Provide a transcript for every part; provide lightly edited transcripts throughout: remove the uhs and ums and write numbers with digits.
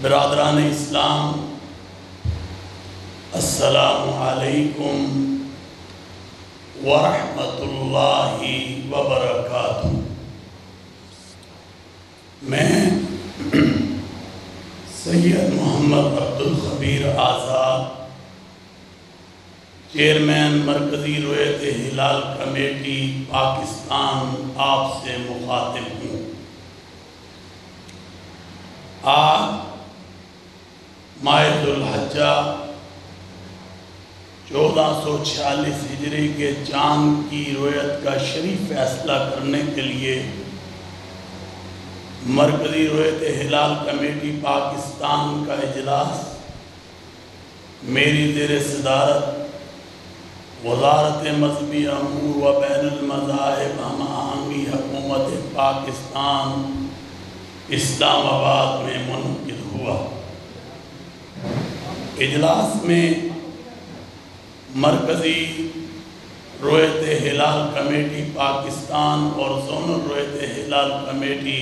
برادران اسلام، السلام علیکم ورحمۃ اللہ وبرکاتہ۔ میں سید محمد عبدالخبیر آزاد، چیئرمین مرکزی رؤیت ہلال کمیٹی پاکستان، آپ سے مخاطب ہوں۔ آج ماہ ذو الحجہ 1446 ہجری کے چاند کی رؤیت کا شریف فیصلہ کرنے کے لیے مرکزی رؤیت ہلال کمیٹی پاکستان کا اجلاس میری زیر صدارت وزارت مذہبی امور و بین المذاہب ہم آہنگی حکومت پاکستان اسلام آباد میں منعقد ہوا۔ اجلاس میں مرکزی رؤیت ہلال کمیٹی پاکستان اور زونل رؤیت ہلال کمیٹی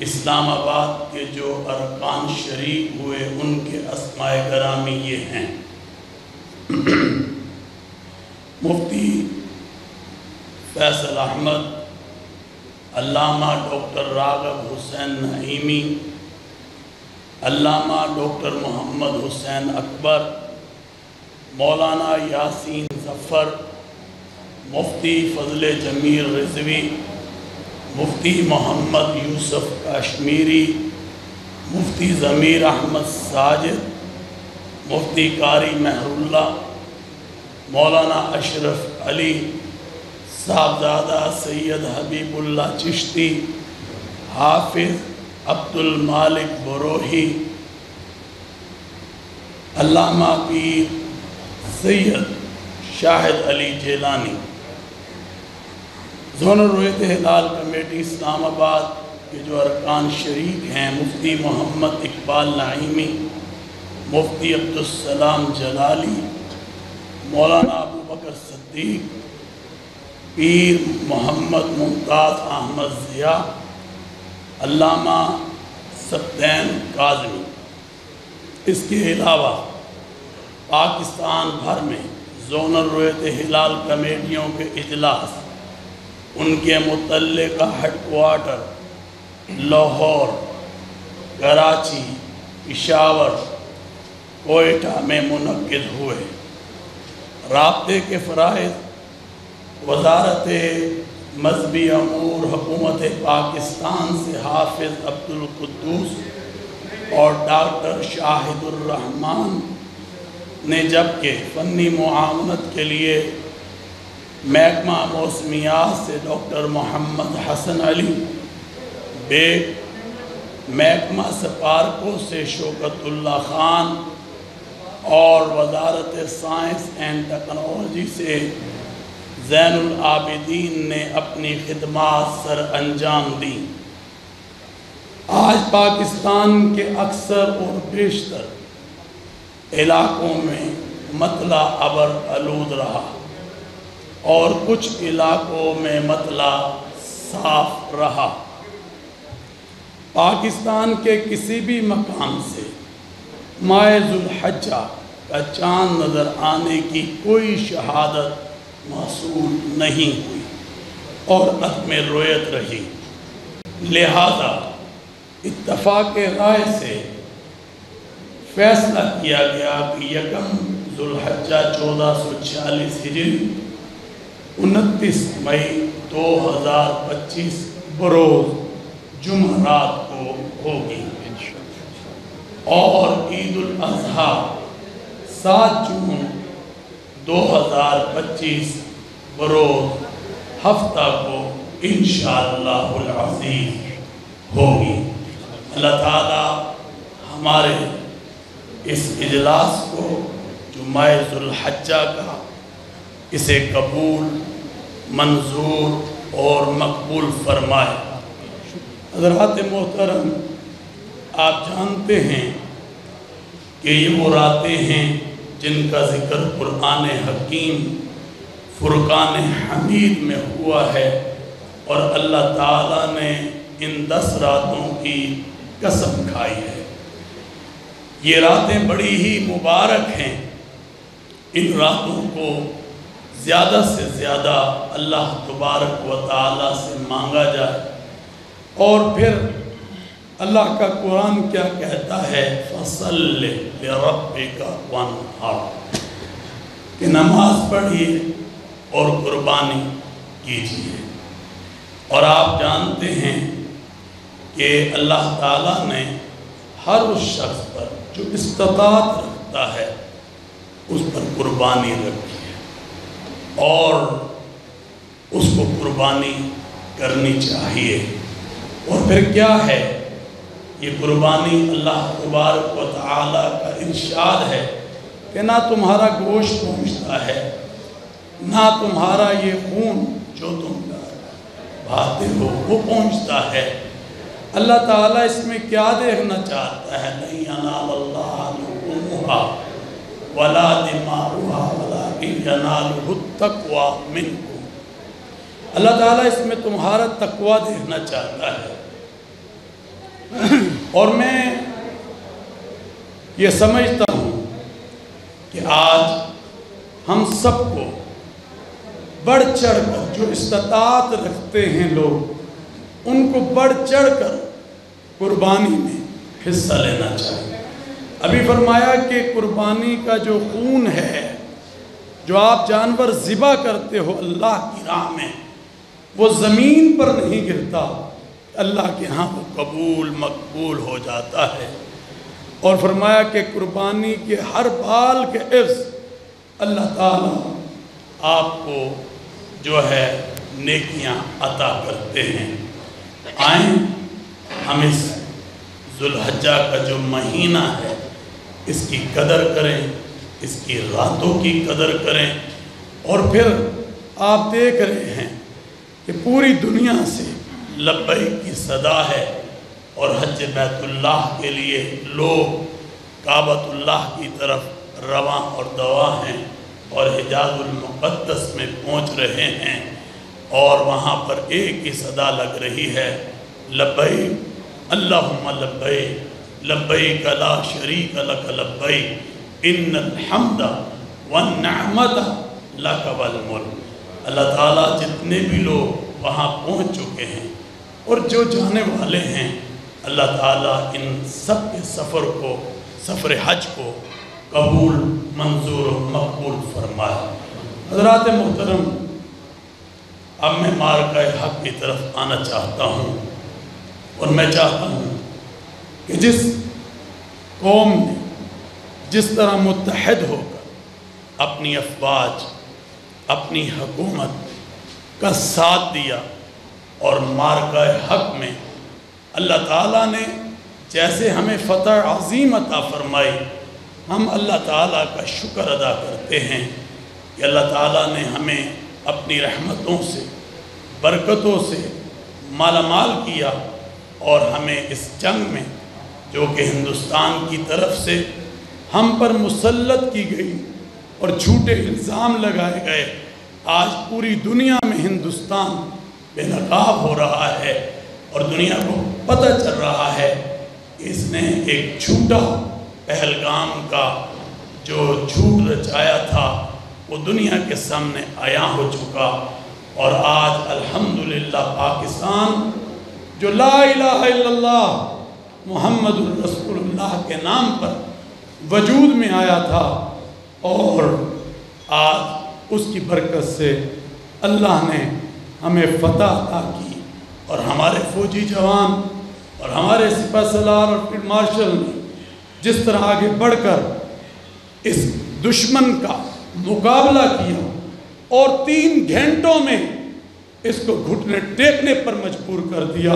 اسلام آباد کے جو ارکان شریک ہوئے ان کے اسماء گرامی یہ ہیں: مفتی فیصل احمد، علامہ ڈاکٹر راغب حسین نعیمی، علامہ ڈاکٹر محمد حسین اکبر، مولانا یاسین ظفر، مفتی فضل جمیل رضوی، مفتی محمد یوسف کاشمیری، مفتی ضمیر احمد ساجد، مفتی قاری مہر اللہ، مولانا اشرف علی، صاحبزادہ سید حبیب اللہ چشتی، حافظ عبد المالک بروہی، علامہ پیر سید شاہد علی جیلانی۔ زونل رؤیت ہلال کمیٹی اسلام آباد کے جو ارکان شریک ہیں: مفتی محمد اقبال نعیمی، مفتی عبدالسلام جلالی، مولانا ابوبکر صدیق، پیر محمد ممتاز احمد ضیاء، علامہ سبطین کاظمی۔ اس کے علاوہ پاکستان بھر میں زونل رؤیت ہلال کمیٹیوں کے اجلاس، ان کے متعلقہ ہیڈ کوارٹر لاہور، کراچی، پشاور، کوئٹہ میں منعقد ہوئے۔ رابطے کے فرائض: وزارت مذہبی امور حکومت پاکستان سے حافظ عبدالقدوس اور ڈاکٹر شاہد الرحمان نے، جبکہ فنی معاونت کے لیے محکمہ موسمیات سے ڈاکٹر محمد حسن علی بیگ، محکمہ سپارکو سے شوکت اللہ خان اور وزارت سائنس اینڈ ٹیکنالوجی سے زین العابدین نے اپنی خدمات سر انجام دیں۔ آج پاکستان کے اکثر اور بیشتر علاقوں میں مطلع ابر آلود رہا اور کچھ علاقوں میں مطلع صاف رہا۔ پاکستان کے کسی بھی مقام سے ماہ ذو الحجہ کا چاند نظر آنے کی کوئی شہادت محصول نہیں ہوئی اور عدم رؤیت رہی۔ لہذا اتفاق رائے سے فیصلہ کیا گیا کہ 1 ذو الحجہ 1446 ہجری 29 مئی 2025 بروز جمعرات کو ہوگی، اور عید الاضحیٰ 7 جون 2025 بروز ہفتہ کو انشاءاللہ العزیز ہوگی۔ اللہ تعالیٰ ہمارے اس اجلاس کو جو ماہ ذو الحجہ کا، اسے قبول، منظور اور مقبول فرمائے۔ حضرات محترم، آپ جانتے ہیں کہ یہ وہ راتیں ہیں جن کا ذکر قرآن حکیم فرقان حمید میں ہوا ہے، اور اللہ تعالیٰ نے ان 10 راتوں کی قسم کھائی ہے یہ راتیں بڑی ہی مبارک ہیں، ان راتوں کو زیادہ سے زیادہ اللہ تبارک و تعالیٰ سے مانگا جائے۔ اور پھر اللہ کا قرآن کیا کہتا ہے؟ فَصَلِّ لِرَبِّكَ وَانْحَرْ، کہ نماز پڑھیے اور قربانی کیجیے۔ اور آپ جانتے ہیں کہ اللہ تعالیٰ نے ہر اس شخص پر جو استطاعت رکھتا ہے اس پر قربانی رکھی ہے، اور اس کو قربانی کرنی چاہیے۔ اور پھر کیا ہے یہ قربانی؟ اللہ تبارک و تعالیٰ کا ارشاد ہے کہ نہ تمہارا گوشت پہنچتا ہے، نہ تمہارا یہ خون جو تم بہاتے ہو وہ پہنچتا ہے۔ اللہ تعالیٰ اس میں کیا دیکھنا چاہتا ہے؟ لَن يَنَالَ اللَّهَ لُحُومُهَا وَلَا دِمَاؤُهَا وَلَٰكِن يَنَالُهُ التَّقْوَىٰ مِنكُمْ۔ اللہ تعالیٰ اس میں تمہارا تقویٰ دیکھنا چاہتا ہے۔ اور میں یہ سمجھتا ہوں کہ آج ہم سب کو بڑھ چڑھ کر، جو استطاعت رکھتے ہیں لوگ، ان کو بڑھ چڑھ کر قربانی میں حصہ لینا چاہیے۔ ابھی فرمایا کہ قربانی کا جو خون ہے، جو آپ جانور ذبح کرتے ہو اللہ کی راہ میں، وہ زمین پر نہیں گرتا، اللہ کے ہاں وہ قبول مقبول ہو جاتا ہے۔ اور فرمایا کہ قربانی کے ہر بال کے عوض اللہ تعالیٰ آپ کو جو ہے نیکیاں عطا کرتے ہیں۔ آئیں ہم اس ذوالحجہ کا جو مہینہ ہے اس کی قدر کریں، اس کی راتوں کی قدر کریں۔ اور پھر آپ دیکھ رہے ہیں کہ پوری دنیا سے لبیک کی صدا ہے، اور حج بیت اللہ کے لیے لوگ کعبۃ اللہ کی طرف رواں اور دواں ہیں، اور حجاز المقدس میں پہنچ رہے ہیں، اور وہاں پر ایک ہی صدا لگ رہی ہے، لبیک اللہم لبیک لبیک لا شریک لک لبیک ان الحمد والنعمت لک والملک۔ اللہ تعالیٰ جتنے بھی لوگ وہاں پہنچ چکے ہیں اور جو جانے والے ہیں، اللہ تعالیٰ ان سب کے سفر حج کو قبول منظور و مقبول فرمائے۔ حضرات محترم، اب میں مارکہ حق کی طرف آنا چاہتا ہوں، اور میں چاہتا ہوں کہ جس قوم نے جس طرح متحد ہو کر اپنی افواج، اپنی حکومت کا ساتھ دیا، اور مارکہ حق میں اللہ تعالیٰ نے جیسے ہمیں فتح عظیم عطا فرمائی، ہم اللہ تعالیٰ کا شکر ادا کرتے ہیں کہ اللہ تعالیٰ نے ہمیں اپنی رحمتوں سے، برکتوں سے مالا مال کیا، اور ہمیں اس جنگ میں جو کہ ہندوستان کی طرف سے ہم پر مسلط کی گئی اور جھوٹے الزام لگائے گئے، آج پوری دنیا میں ہندوستان بے نقاب ہو رہا ہے، اور دنیا کو پتہ چل رہا ہے کہ اس نے ایک جھوٹا پہلگام کا جو جھوٹ رچایا تھا وہ دنیا کے سامنے عیاں ہو چکا، اور آج الحمدللہ پاکستان جو لا الہ الا اللہ محمد الرسول اللہ کے نام پر وجود میں آیا تھا، اور آج اس کی برکت سے اللہ نے ہمیں فتح عطا کی، اور ہمارے فوجی جوان اور ہمارے سپہ سالار اور فیلڈ مارشل نے جس طرح آگے بڑھ کر اس دشمن کا مقابلہ کیا، اور 3 گھنٹوں میں اس کو گھٹنے ٹیکنے پر مجبور کر دیا،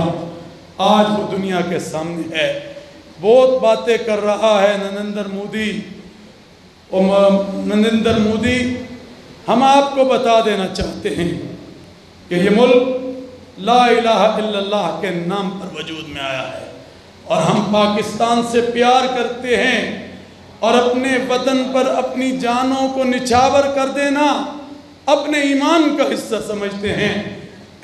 آج وہ دنیا کے سامنے ہے۔ بہت باتیں کر رہا ہے نریندر مودی، ہم آپ کو بتا دینا چاہتے ہیں کہ یہ ملک لا الہ الا اللہ کے نام پر وجود میں آیا ہے، اور ہم پاکستان سے پیار کرتے ہیں، اور اپنے وطن پر اپنی جانوں کو نچھاور کر دینا اپنے ایمان کا حصہ سمجھتے ہیں۔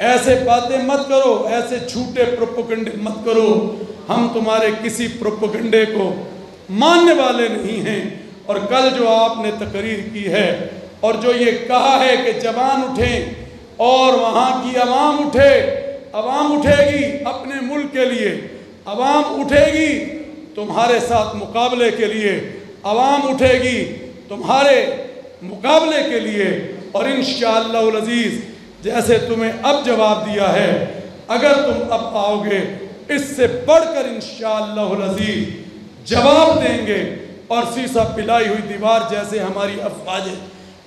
ایسے باتیں مت کرو، ایسے جھوٹے پروپیگنڈے مت کرو، ہم تمہارے کسی پروپیگنڈے کو ماننے والے نہیں ہیں۔ اور کل جو آپ نے تقریر کی ہے اور جو یہ کہا ہے کہ جوان اٹھیں اور وہاں کی عوام اٹھے، عوام اٹھے گی اپنے ملک کے لیے، عوام اٹھے گی تمہارے ساتھ مقابلے کے لیے، عوام اٹھے گی تمہارے مقابلے کے لیے، اور انشاءاللہ العزیز جیسے تمہیں اب جواب دیا ہے، اگر تم اب آؤ گے اس سے بڑھ کر انشاءاللہ العزیز جواب دیں گے، اور سیسا پلائی ہوئی دیوار جیسے ہماری افواج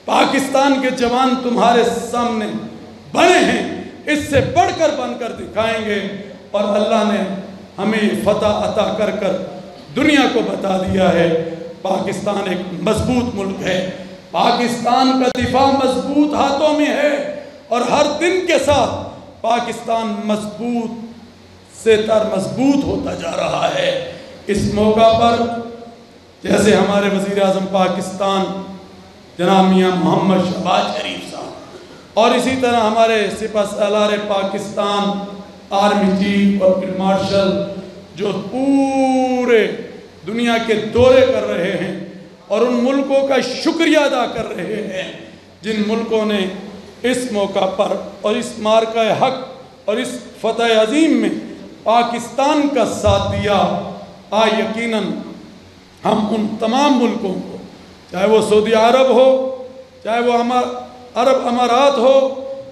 پاکستان کے جوان تمہارے سامنے بنے ہیں، اس سے بڑھ کر بن کر دکھائیں گے۔ اور اللہ نے ہمیں یہ فتح عطا کر کر دنیا کو بتا دیا ہے پاکستان ایک مضبوط ملک ہے، پاکستان کا دفاع مضبوط ہاتھوں میں ہے، اور ہر دن کے ساتھ پاکستان مضبوط سے تر مضبوط ہوتا جا رہا ہے۔ اس موقع پر جیسے ہمارے وزیر اعظم پاکستان جناب میاں محمد شہباز شریف صاحب، اور اسی طرح ہمارے سپہ سالار پاکستان آرمی چیف اور فیلڈ مارشل جو پورے دنیا کے دورے کر رہے ہیں اور ان ملکوں کا شکریہ ادا کر رہے ہیں جن ملکوں نے اس موقع پر اور اس مارکہ حق اور اس فتح عظیم میں پاکستان کا ساتھ دیا، یقیناً ہم ان تمام ملکوں کو، چاہے وہ سعودی عرب ہو، چاہے وہ عرب امارات ہو،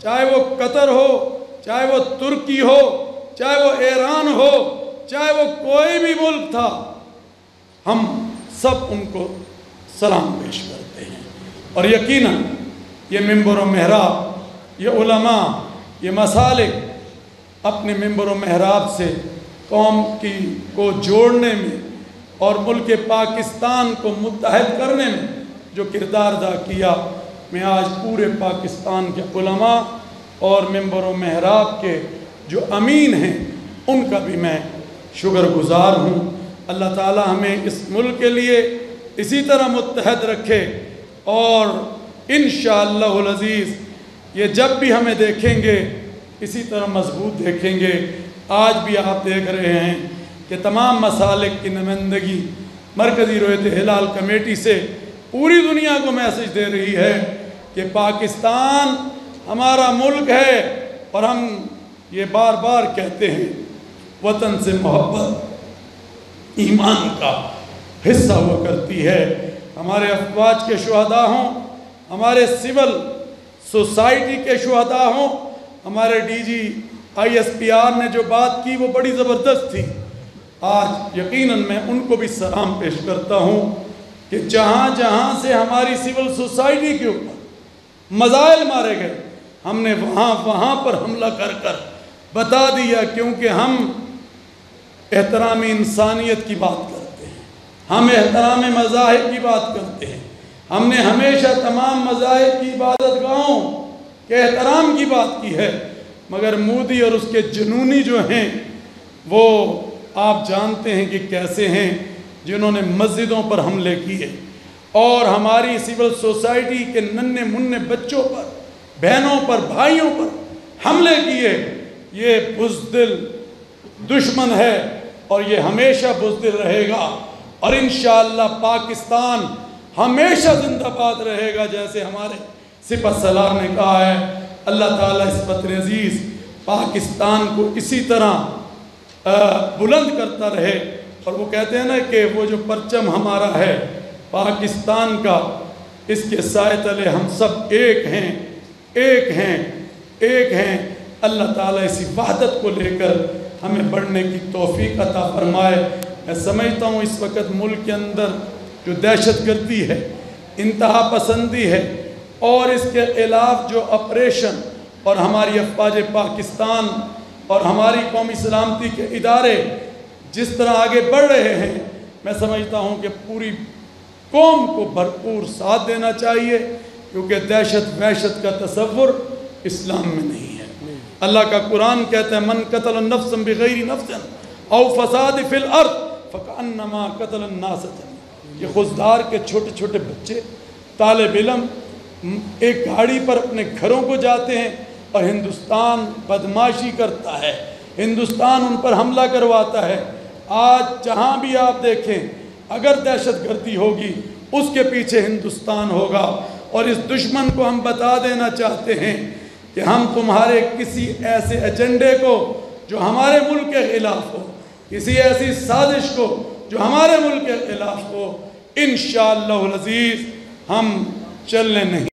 چاہے وہ قطر ہو، چاہے وہ ترکی ہو، چاہے وہ ایران ہو، چاہے وہ کوئی بھی ملک تھا، ہم سب ان کو سلام پیش کرتے ہیں۔ اور یقیناً یہ منبر و محراب، یہ علماء، یہ مسالک اپنے منبر و محراب سے قوم کو جوڑنے میں اور ملک پاکستان کو متحد کرنے میں جو کردار ادا کیا، میں آج پورے پاکستان کے علماء اور منبر و محراب کے جو امین ہیں ان کا بھی میں شکر گزار ہوں۔ اللہ تعالی ہمیں اس ملک کے لیے اسی طرح متحد رکھے، اور انشاءاللہ العزیز یہ جب بھی ہمیں دیکھیں گے اسی طرح مضبوط دیکھیں گے۔ آج بھی آپ دیکھ رہے ہیں کہ تمام مسالک کی نمائندگی مرکزی رویت ہلال کمیٹی سے پوری دنیا کو میسج دے رہی ہے کہ پاکستان ہمارا ملک ہے، اور ہم یہ بار بار کہتے ہیں وطن سے محبت ایمان کا حصہ ہوا کرتی ہے۔ ہمارے افواج کے شہداء ہوں، ہمارے سول سوسائٹی کے شہداء ہوں، ہمارے ڈی جی ISPR نے جو بات کی وہ بڑی زبردست تھی۔ آج یقیناً میں ان کو بھی سلام پیش کرتا ہوں کہ جہاں جہاں سے ہماری سول سوسائٹی کے اوپر مزائل مارے گئے، ہم نے وہاں پر حملہ کر کر بتا دیا، کیونکہ ہم احترام انسانیت کی بات کرتے ہیں، ہم احترام مذاہب کی بات کرتے ہیں، ہم نے ہمیشہ تمام مذاہب کی عبادت گاہوں کے احترام کی بات کی ہے، مگر مودی اور اس کے جنونی جو ہیں وہ آپ جانتے ہیں کہ کیسے ہیں، جنہوں نے مسجدوں پر حملے کیے اور ہماری سول سوسائٹی کے ننھے منھے بچوں پر، بہنوں پر، بھائیوں پر حملے کیے۔ یہ بزدل دشمن ہے اور یہ ہمیشہ بزدل رہے گا، اور انشاءاللہ پاکستان ہمیشہ زندہ باد رہے گا، جیسے ہمارے سپہ سالار نے کہا ہے۔ اللہ تعالیٰ اس وطن عزیز پاکستان کو اسی طرح بلند کرتا رہے، اور وہ کہتے ہیں نا کہ وہ جو پرچم ہمارا ہے پاکستان کا، اس کے سائے تلے ہم سب ایک ہیں، ایک ہیں، ایک ہیں۔ اللہ تعالیٰ اسی وحدت کو لے کر ہمیں بڑھنے کی توفیق عطا فرمائے۔ میں سمجھتا ہوں اس وقت ملک کے اندر جو دہشت گردی ہے، انتہا پسندی ہے، اور اس کے خلاف جو آپریشن اور ہماری افواج پاکستان اور ہماری قومی سلامتی کے ادارے جس طرح آگے بڑھ رہے ہیں، میں سمجھتا ہوں کہ پوری قوم کو بھرپور ساتھ دینا چاہیے، کیونکہ دہشت وحشت کا تصور اسلام میں نہیں ہے۔ اللہ کا قرآن کہتا ہے من قتل نفسا بغیر نفس او فساد فی الارض فکأنما قتل الناس جميعا۔ یہ خزدار کے چھوٹے چھوٹے بچے، طالب علم ایک گاڑی پر اپنے گھروں کو جاتے ہیں اور ہندوستان بدماشی کرتا ہے، ہندوستان ان پر حملہ کرواتا ہے۔ آج جہاں بھی آپ دیکھیں اگر دہشت گردی ہوگی اس کے پیچھے ہندوستان ہوگا، اور اس دشمن کو ہم بتا دینا چاہتے ہیں کہ ہم تمہارے کسی ایسے ایجنڈے کو جو ہمارے ملک کے خلاف ہو، کسی ایسی سازش کو جو ہمارے ملک کے خلاف ہو، انشاءاللہ العزیز ہم چلنے نہیں